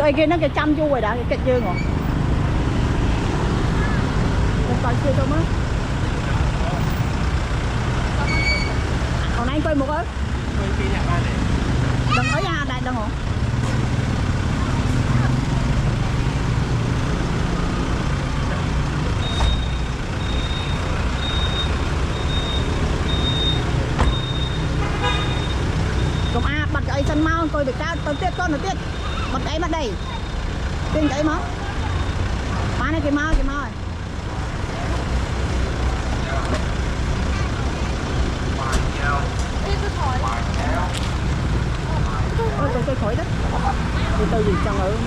cây kia nó cái chăm chu rồi đã cái kịch chưa ngồi coi chưa tôi mới còn anh coi một ơi đừng ở nhà đây đừng hả cùng bật cái sân mau coi được ta tôi tiết con nó tiết bật đây tiền cái máu bán này cái mau ôi tôi khỏi đó từ từ gì chẳng ở